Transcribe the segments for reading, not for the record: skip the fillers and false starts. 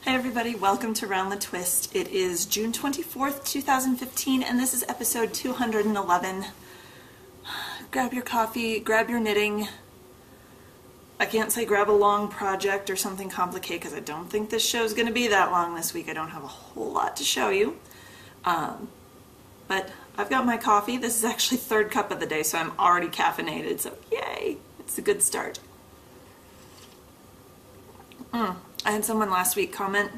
Hi everybody, welcome to Round the Twist. It is June 24th, 2015, and this is episode 211. Grab your coffee, grab your knitting. I can't say grab a long project or something complicated because I don't think this show is going to be that long this week. I don't have a whole lot to show you. But I've got my coffee. This is actually third cup of the day, so I'm already caffeinated, so yay! It's a good start. I had someone last week comment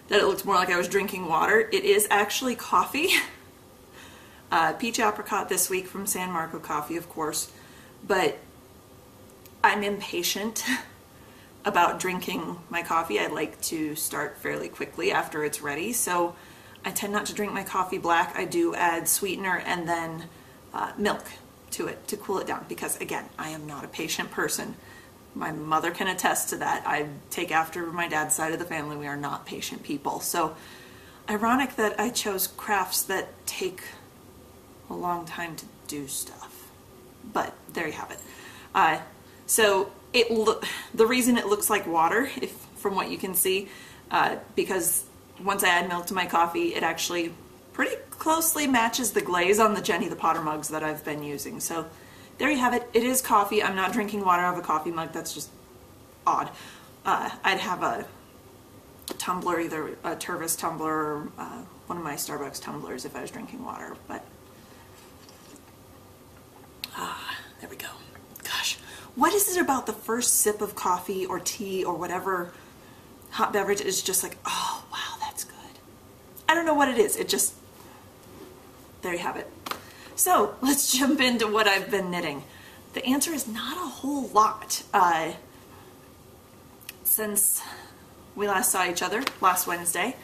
that it looked more like I was drinking water. It is actually coffee. Peach apricot this week from San Marco Coffee, of course. But I'm impatient about drinking my coffee. I like to start fairly quickly after it's ready. So I tend not to drink my coffee black. I do add sweetener and then milk to it to cool it down. Because again, I am not a patient person. My mother can attest to that. I take after my dad's side of the family. We are not patient people. So ironic that I chose crafts that take a long time to do stuff. But there you have it. So the reason it looks like water, from what you can see, because once I add milk to my coffee, it actually pretty closely matches the glaze on the Jenny the Potter mugs that I've been using. So there you have it. It is coffee. I'm not drinking water out of a coffee mug. That's just odd. I'd have a tumbler, either a Tervis tumbler or one of my Starbucks tumblers if I was drinking water. But there we go. Gosh, what is it about the first sip of coffee or tea or whatever hot beverage is just like, oh, wow, that's good. I don't know what it is. It just, there you have it. So let's jump into what I've been knitting. The answer is not a whole lot. Since we last saw each other last Wednesday.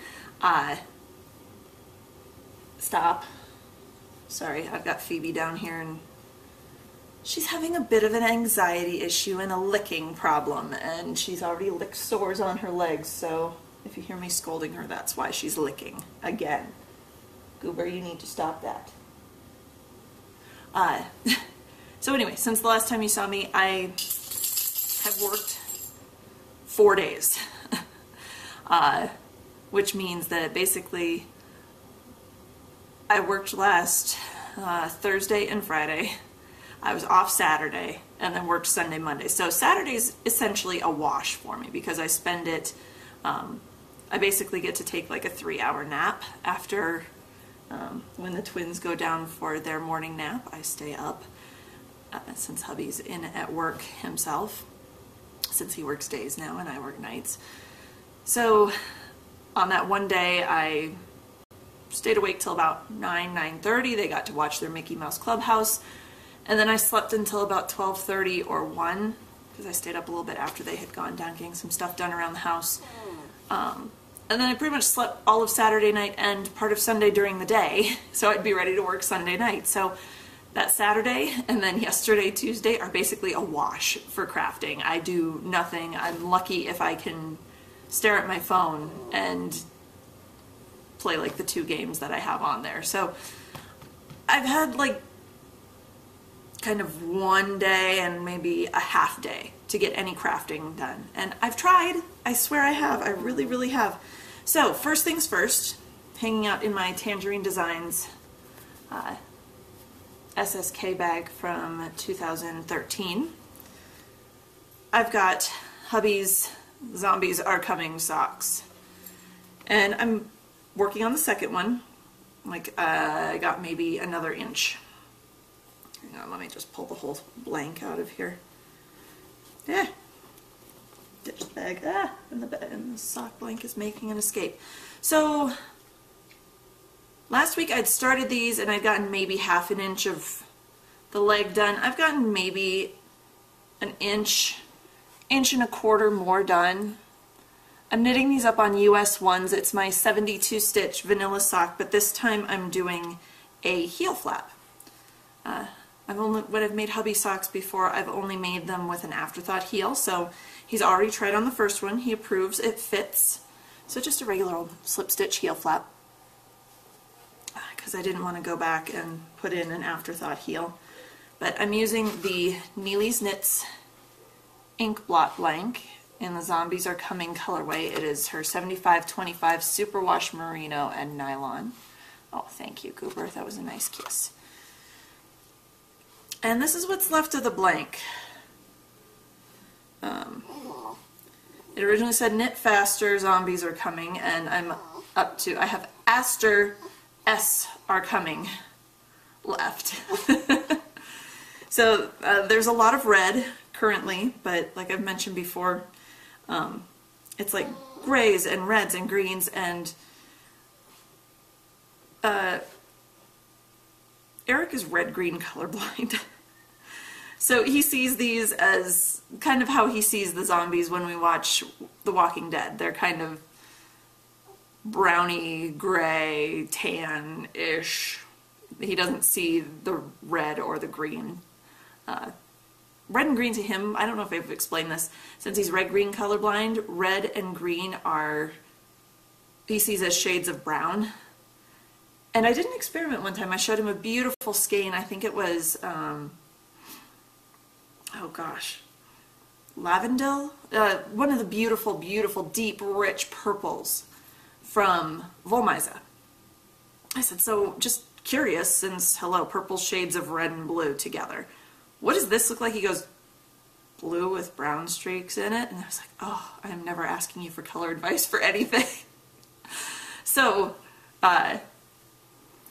Stop. Sorry, I've got Phoebe down here and she's having a bit of an anxiety issue and a licking problem, and she's already licked sores on her legs, so if you hear me scolding her, that's why she's licking again. Goober, you need to stop that. So anyway, since the last time you saw me, I have worked 4 days, which means that basically I worked last Thursday and Friday. I was off Saturday and then worked Sunday, Monday. So Saturday's essentially a wash for me because I spend it, I basically get to take like a 3-hour nap after when the twins go down for their morning nap. I stay up since hubby's in at work himself, since he works days now and I work nights. So on that one day I stayed awake till about 9:30. They got to watch their Mickey Mouse Clubhouse, and then I slept until about 12:30 or 1 because I stayed up a little bit after they had gone down getting some stuff done around the house. And then I pretty much slept all of Saturday night and part of Sunday during the day, so I'd be ready to work Sunday night. So that Saturday and then yesterday, Tuesday, are basically a wash for crafting. I do nothing. I'm lucky if I can stare at my phone and play like the 2 games that I have on there. So I've had like kind of one day and maybe a half day to get any crafting done. And I've tried. I swear I have. I really, really have. So first things first, hanging out in my Tangerine Designs SSK bag from 2013, I've got hubby's Zombies Are Coming socks. And I'm working on the second one. Like I got maybe another inch. Hang on, let me just pull the whole blank out of here. Yeah. Ditch the bag. And the sock blank is making an escape. So last week I'd started these and I'd gotten maybe half an inch of the leg done. I've gotten maybe an inch and a quarter more done. I'm knitting these up on US ones. It's my 72 stitch vanilla sock, but this time I'm doing a heel flap. When I've made hubby socks before, I've only made them with an afterthought heel, so he's already tried on the first one. He approves. It fits. So just a regular old slip stitch heel flap, because I didn't want to go back and put in an afterthought heel. But I'm using the Neely's Knits ink blot blank, in the Zombies Are Coming colorway. It is her 75-25 superwash merino and nylon. Oh, thank you, Goober. That was a nice kiss. And this is what's left of the blank. It originally said knit faster, zombies are coming, and I'm up to, I have Aster S are coming left. So there's a lot of red currently, but like I've mentioned before, it's like grays and reds and greens, and Eric is red-green colorblind. So he sees these as kind of how he sees the zombies when we watch The Walking Dead. They're kind of browny, gray, tan-ish. He doesn't see the red or the green. Red and green to him, I don't know if I've explained this, since he's red-green colorblind, red and green are, he sees as shades of brown. And I did an experiment one time. I showed him a beautiful skein. I think it was, oh gosh, Lavendel? One of the beautiful, beautiful, deep, rich purples from Volmisa. I said, so just curious, since, hello, purple shades of red and blue together. What does this look like? He goes, blue with brown streaks in it. And I was like, oh, I'm never asking you for color advice for anything. So,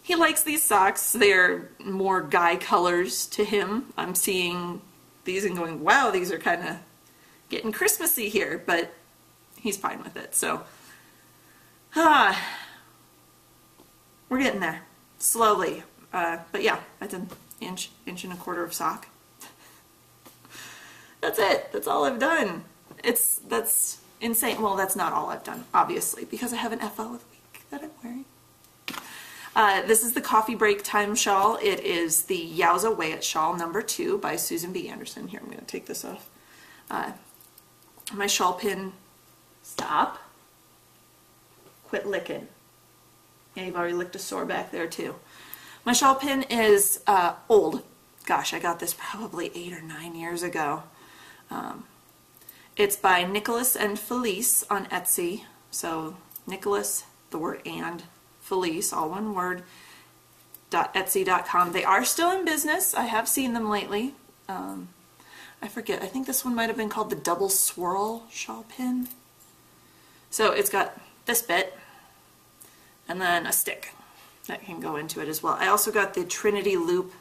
he likes these socks. They're more guy colors to him. I'm seeing these and going, wow, these are kind of getting Christmassy here, but he's fine with it. So, we're getting there slowly. But yeah, that's an inch and a quarter of sock. That's it. That's all I've done. That's insane. Well, that's not all I've done, obviously, because I have an FO of the week that I'm wearing. This is the Coffee Break Time shawl. It is the Yowza Weigh It shawl number 2 by Susan B. Anderson. Here, I'm going to take this off. My shawl pin, stop. Quit licking. Yeah, you've already licked a sore back there too. My shawl pin is old. Gosh, I got this probably 8 or 9 years ago. It's by Nicholas and Felice on Etsy. So Nicholas, the word and, Felice, all one word, .etsy.com. They are still in business. I have seen them lately. I forget. I think this one might have been called the Double Swirl shawl pin. So it's got this bit and then a stick that can go into it as well. I also got the Trinity Loop.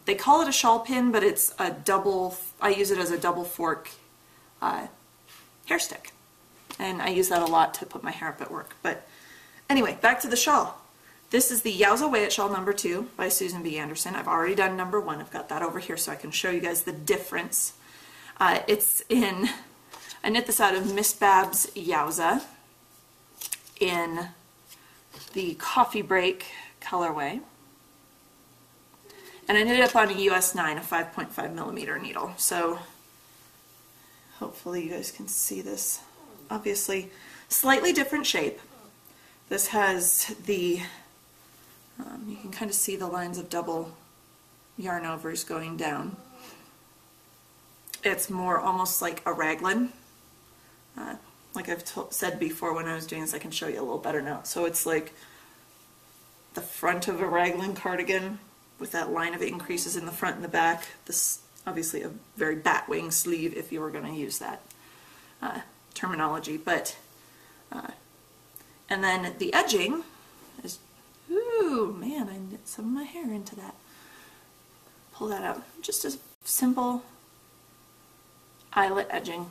They call it a shawl pin, but it's a double, I use it as a double fork hair stick. And I use that a lot to put my hair up at work. But anyway, back to the shawl. This is the Yowza Weigh It shawl number 2 by Susan B. Anderson. I've already done number 1. I've got that over here so I can show you guys the difference. It's in, I knit this out of Miss Babs Yowza in the Coffee Break colorway. And I knit it up on a US 9, a 5.5 millimeter needle. So hopefully you guys can see this. Obviously, slightly different shape. This has the, you can kind of see the lines of double yarn overs going down. It's more almost like a raglan. Like I've said before when I was doing this, I can show you a little better now. So it's like the front of a raglan cardigan with that line of increases in the front and the back. This obviously a very bat-wing sleeve if you were going to use that terminology. But and then the edging is, ooh man, I knit some of my hair into that. Pull that out. Just a simple eyelet edging.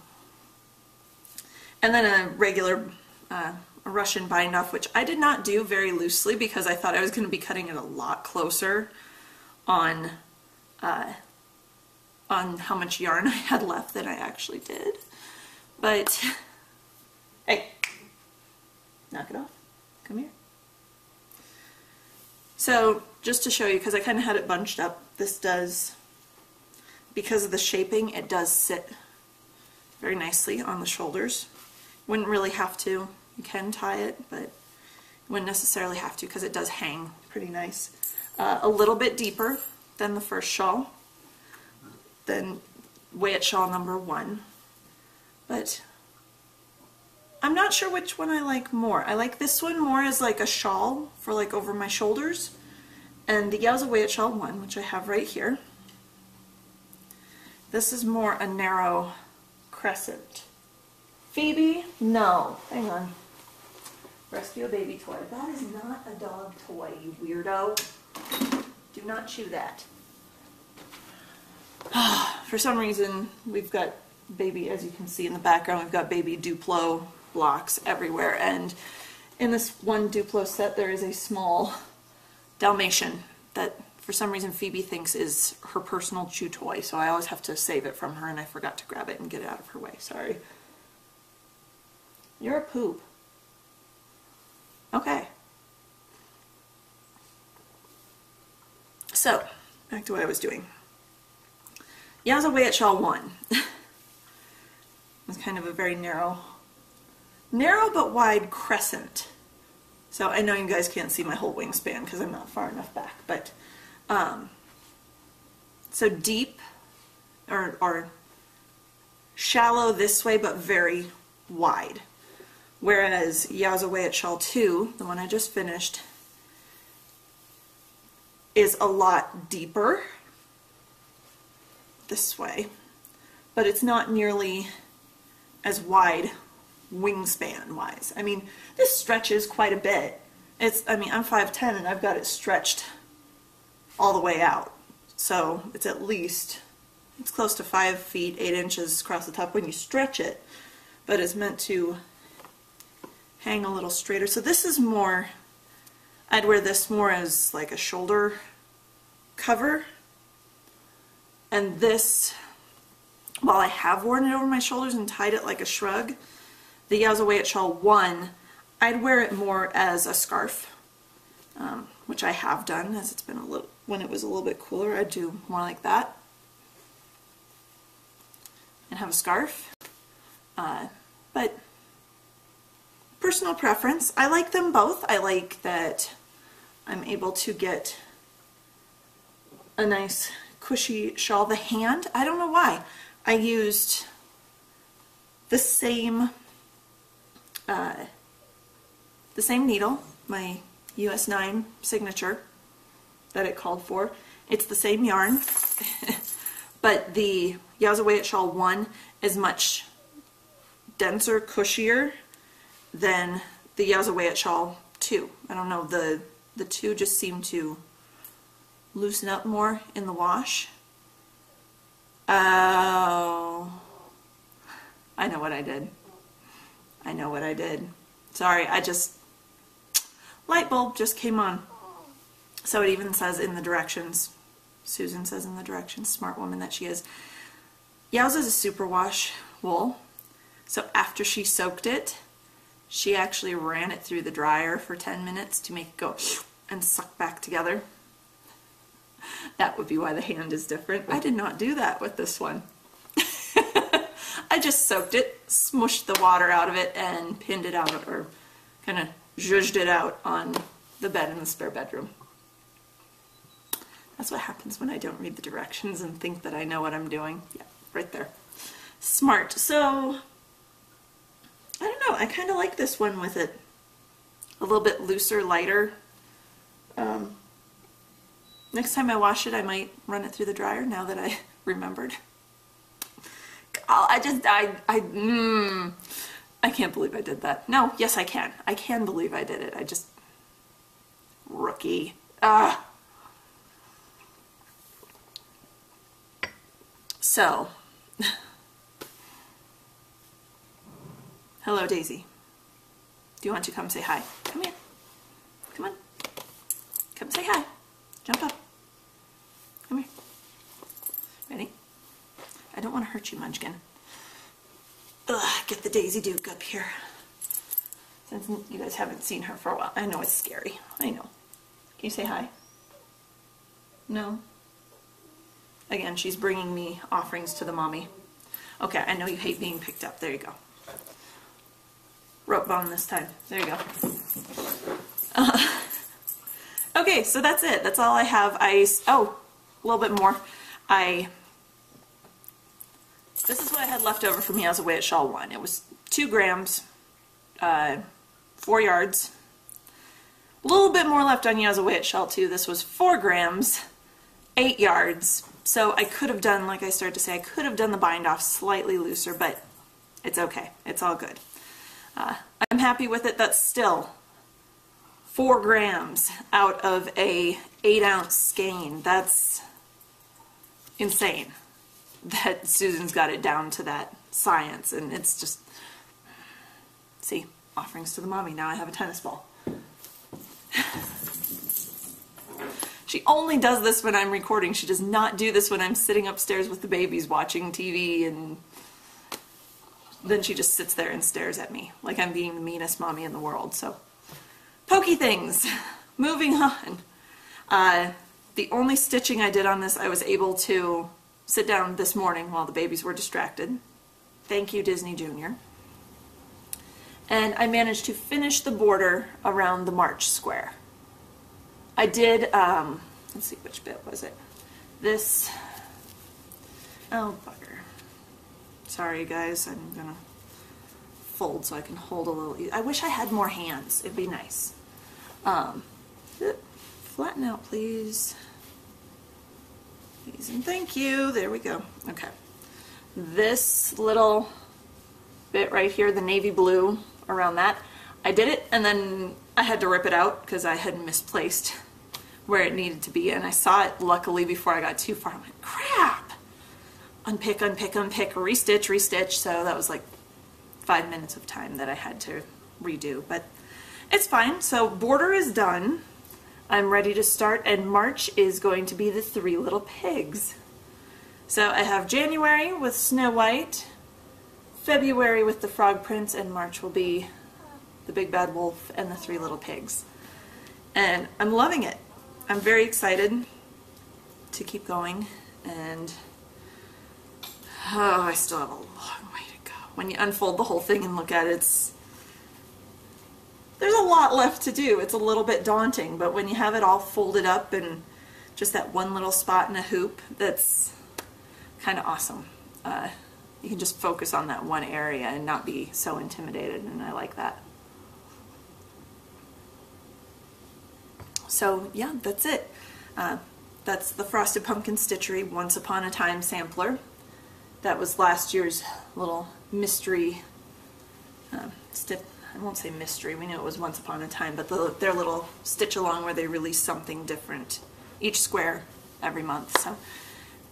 And then a regular a Russian bind off, which I did not do very loosely because I thought I was going to be cutting it a lot closer on how much yarn I had left than I actually did. But hey, knock it off. Come here. So just to show you, because I kind of had it bunched up, this does, because of the shaping, it does sit very nicely on the shoulders. Wouldn't really have to. You can tie it, but you wouldn't necessarily have to because it does hang pretty nice. A little bit deeper than the first shawl, than Weigh It shawl number 1. but I'm not sure which one I like more. I like this one more as like a shawl for like over my shoulders, and the Yowza Way It Shawl one, which I have right here. This is more a narrow crescent. Phoebe, no, hang on. Rescue a baby toy. That is not a dog toy, you weirdo. Do not chew that. For some reason, we've got baby, as you can see in the background, we've got baby Duplo blocks everywhere. And in this one Duplo set, there is a small Dalmatian that for some reason Phoebe thinks is her personal chew toy. So I always have to save it from her, and I forgot to grab it and get it out of her way. Sorry. You're a poop. Okay. So, back to what I was doing. Yowza Way It Shawl 1. It's kind of a very narrow but wide crescent. So I know you guys can't see my whole wingspan because I'm not far enough back, but so deep or shallow this way, but very wide. Whereas Yowza Way It Shawl 2, the one I just finished, is a lot deeper this way, but it's not nearly as wide wingspan wise. I mean, this stretches quite a bit. I mean, I'm 5'10" and I've got it stretched all the way out. So it's it's close to 5 feet, 8 inches across the top when you stretch it, but it's meant to hang a little straighter. So this is more, I'd wear this more as like a shoulder cover. And this, while I have worn it over my shoulders and tied it like a shrug, the Yowza Way It Shawl 1, I'd wear it more as a scarf, which I have done as it's been when it was a little bit cooler, I'd do more like that and have a scarf. But personal preference, I like them both. I like that I'm able to get a nice cushy shawl. The hand, I don't know why. I used the same needle, my US 9 signature that it called for. It's the same yarn, but the Yowza Way It Shawl 1 is much denser, cushier than the Yowza Way It Shawl 2. I don't know, the 2 just seemed to loosen up more in the wash. Oh, I know what I did. I know what I did. Sorry, light bulb just came on. So it even says in the directions, Susan says in the directions, smart woman that she is, Yowza is a superwash wool. So after she soaked it, she actually ran it through the dryer for 10 minutes to make it go and suck back together. That would be why the hand is different. I did not do that with this one. I just soaked it, smushed the water out of it, and pinned it out, or kind of zhuzhed it out on the bed in the spare bedroom. That's what happens when I don't read the directions and think that I know what I'm doing. Yeah, right there. Smart. So, I don't know, I kind of like this one with it a little bit looser, lighter. Next time I wash it, I might run it through the dryer now that I remembered. I can't believe I did that. No, yes I can. I can believe I did it. Rookie. So, hello Daisy. Do you want to come say hi? Come here. Come on. Come say hi. Jump up. Come here. Ready? I don't want to hurt you, Munchkin. Ugh, get the Daisy Duke up here. Since you guys haven't seen her for a while. I know it's scary. I know. Can you say hi? No? Again, she's bringing me offerings to the mommy. Okay, I know you hate being picked up. There you go. Rope bone this time. There you go. Okay, so that's it. That's all I have. Oh, a little bit more. I This is what I had left over from He Has a Way at Shawl 1. It was 2 grams, 4 yards. A little bit more left on He Has a Way at Shawl 2. This was 4 grams, 8 yards. So I could have done, like I started to say, I could have done the bind off slightly looser, but it's okay. It's all good. I'm happy with it. That's still 4 grams out of a 8-ounce skein. That's insane that Susan's got it down to that science, and it's just, see, offerings to the mommy. Now I have a tennis ball. She only does this when I'm recording. She does not do this when I'm sitting upstairs with the babies watching TV, and then she just sits there and stares at me like I'm being the meanest mommy in the world. So, pokey things. Moving on. The only stitching I did on this, I was able to sit down this morning while the babies were distracted. Thank you, Disney Junior. And I managed to finish the border around the March square. I did, let's see, which bit was it? This, oh bugger. Sorry guys, I'm gonna fold so I can hold a little, I wish I had more hands, it'd be nice. Flatten out please. Please and thank you, there we go, okay. This little bit right here, the navy blue around that, I did it and then I had to rip it out because I had misplaced where it needed to be, and I saw it luckily before I got too far. I went, crap! Unpick, unpick, unpick, restitch, restitch. So that was like 5 minutes of time that I had to redo, but it's fine. So border is done. I'm ready to start, and March is going to be the 3 little pigs. So I have January with Snow White, February with the Frog Prince, and March will be the Big Bad Wolf and the 3 little pigs. And I'm loving it. I'm very excited to keep going, and oh, I still have a long way to go. When you unfold the whole thing and look at it, there's a lot left to do. It's a little bit daunting, but when you have it all folded up and just that one little spot in a hoop, that's kind of awesome. You can just focus on that one area and not be so intimidated, and I like that. So yeah, that's it. That's the Frosted Pumpkin Stitchery Once Upon a Time sampler. That was last year's little mystery, I won't say mystery, we knew it was Once Upon a Time, but their little stitch along where they release something different each square every month, so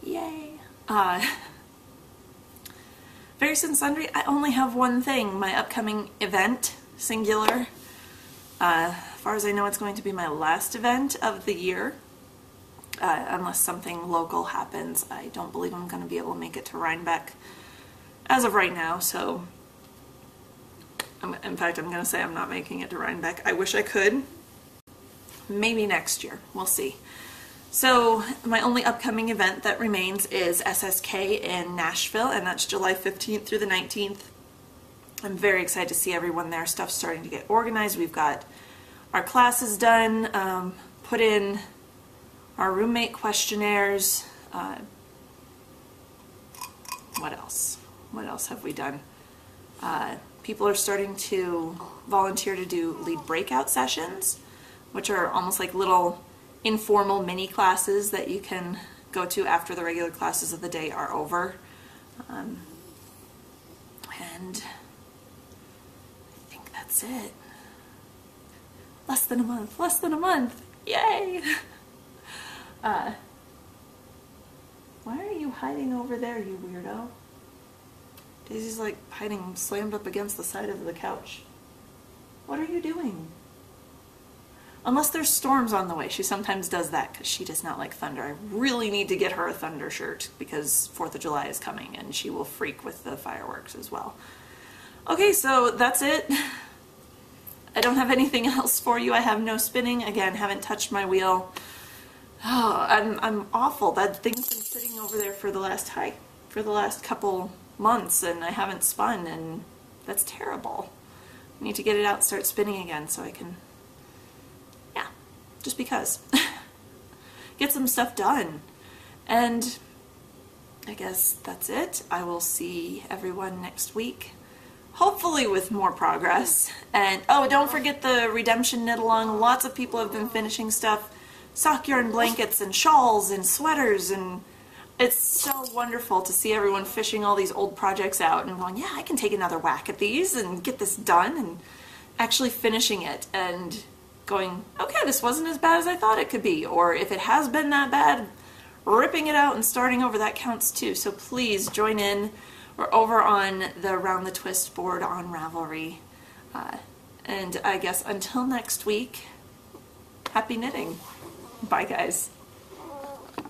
yay. Various and Sundry, I only have one thing, my upcoming event, singular. As far as I know, it's going to be my last event of the year, unless something local happens. I don't believe I'm going to be able to make it to Rhinebeck as of right now, so in fact I'm going to say I'm not making it to Rhinebeck. I wish I could. Maybe next year. We'll see. So my only upcoming event that remains is SSK in Nashville, and that's July 15th through the 19th. I'm very excited to see everyone there. Stuff's starting to get organized. We've got our classes done, put in our roommate questionnaires. What else? What else have we done? People are starting to volunteer to do lead breakout sessions, which are almost like little informal mini classes that you can go to after the regular classes of the day are over. And that's it. Less than a month. Less than a month. Yay! Why are you hiding over there, you weirdo? Daisy's like hiding slammed up against the side of the couch. What are you doing? Unless there's storms on the way. She sometimes does that because she does not like thunder. I really need to get her a thunder shirt because 4th of July is coming and she will freak with the fireworks as well. Okay, so that's it. I don't have anything else for you. I have no spinning. Again, haven't touched my wheel. Oh, I'm awful. That thing's been sitting over there for the last couple months, and I haven't spun, and that's terrible. I need to get it out, start spinning again, so I can, yeah, just because. Get some stuff done. And I guess that's it. I will see everyone next week, hopefully with more progress. And oh, don't forget the redemption knit along. Lots of people have been finishing stuff, sock yarn blankets and shawls and sweaters, and it's so wonderful to see everyone fishing all these old projects out and going, yeah, I can take another whack at these and get this done, and actually finishing it and going, okay, this wasn't as bad as I thought it could be. Or if it has been that bad, ripping it out and starting over, that counts too. So please join in. We're over on the Around the Twist board on Ravelry. And I guess until next week, happy knitting. Bye, guys.